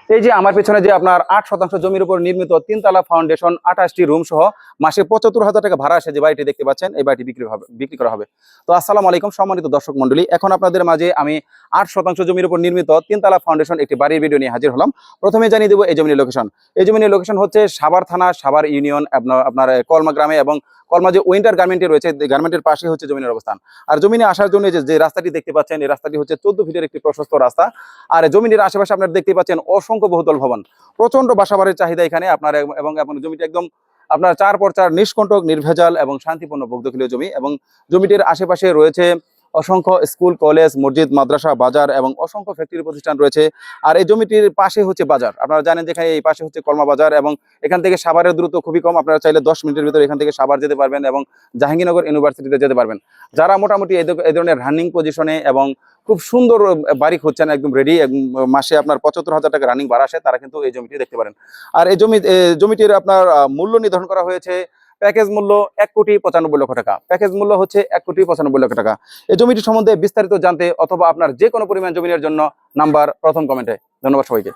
এই যে আমার পেছনে যে আপনার 8% জমির উপর নির্মিত 3 তলা ফাউন্ডেশন 28টি রুম সহ মাসে 75,000 টাকা ভাড়া আসে যে বাড়িটি দেখতে পাচ্ছেন, এই বাড়িটি বিক্রি করা হবে। তো আসসালামু আলাইকুম সম্মানিত দর্শক মন্ডলী, এখন আপনাদের মাঝে আমি 8% জমির উপর নির্মিত 3 তলা ফাউন্ডেশন একটি বাড়ির ভিডিও নিয়ে হাজির হলাম। প্রথমে জানিয়ে দেবো এই জমির লোকেশন। এই জমির লোকেশন হচ্ছে সাভার থানা, সাভার ইউনিয়ন, আপনার কলমা গ্রামে, এবং কলমা যে উইন্টার গার্মেন্টে রয়েছে, গার্মেন্টের পাশে হচ্ছে জমিনের অবস্থান। আর জমিনে আসার জন্য যে রাস্তাটি দেখতে পাচ্ছেন, এই রাস্তাটি হচ্ছে 14 ফিটের একটি প্রশস্ত রাস্তা। আর জমিনের আশেপাশে আপনারা দেখতে পাচ্ছেন অসংখ্য বহুতল ভবন, প্রচন্ড বাসাবাড়ির চাহিদা এখানে আপনার, এবং জমিটি একদম আপনার 4x4 নিষ্কণ্টক, নির্ভেজাল এবং শান্তিপূর্ণ ভূদখলীয় জমি। এবং জমিটির আশেপাশে রয়েছে অসংখ্য স্কুল, কলেজ, মসজিদ, মাদ্রাসা, বাজার এবং অসংখ্য ফ্যাক্টরি প্রতিষ্ঠান রয়েছে। আর এই জমিটির পাশে হচ্ছে বাজার। আপনারা জানেন যেখানে এই পাশে হচ্ছে কলমা বাজার, এবং এখান থেকে সাভারের দূরত্ব খুবই কম। আপনারা চাইলে 10 মিনিটের ভিতরে এখান থেকে সাভার যেতে পারবেন এবং জাহাঙ্গীরনগর ইউনিভার্সিটিতে যেতে পারবেন। যারা মোটামুটি এই ধরনের রানিং পজিশনে এবং খুব সুন্দর বাড়ি খুঁজছেন, একদম রেডি, মাসে আপনার 75,000 টাকা রানিং ভাড়া আসে, তারা কিন্তু এই জমিটি দেখতে পারেন। আর এই জমিটির আপনার মূল্য নির্ধারণ করা হয়েছে, প্যাকেজ মূল্য 1,95,00,000 টাকা। প্যাকেজ মূল্য হচ্ছে 1,95,00,000 টাকা। এই জমিটি সম্বন্ধে বিস্তারিত জানতে অথবা আপনার যে কোনো পরিমাণ জমিনের জন্য নাম্বার প্রথম কমেন্টে। ধন্যবাদ সবাইকে।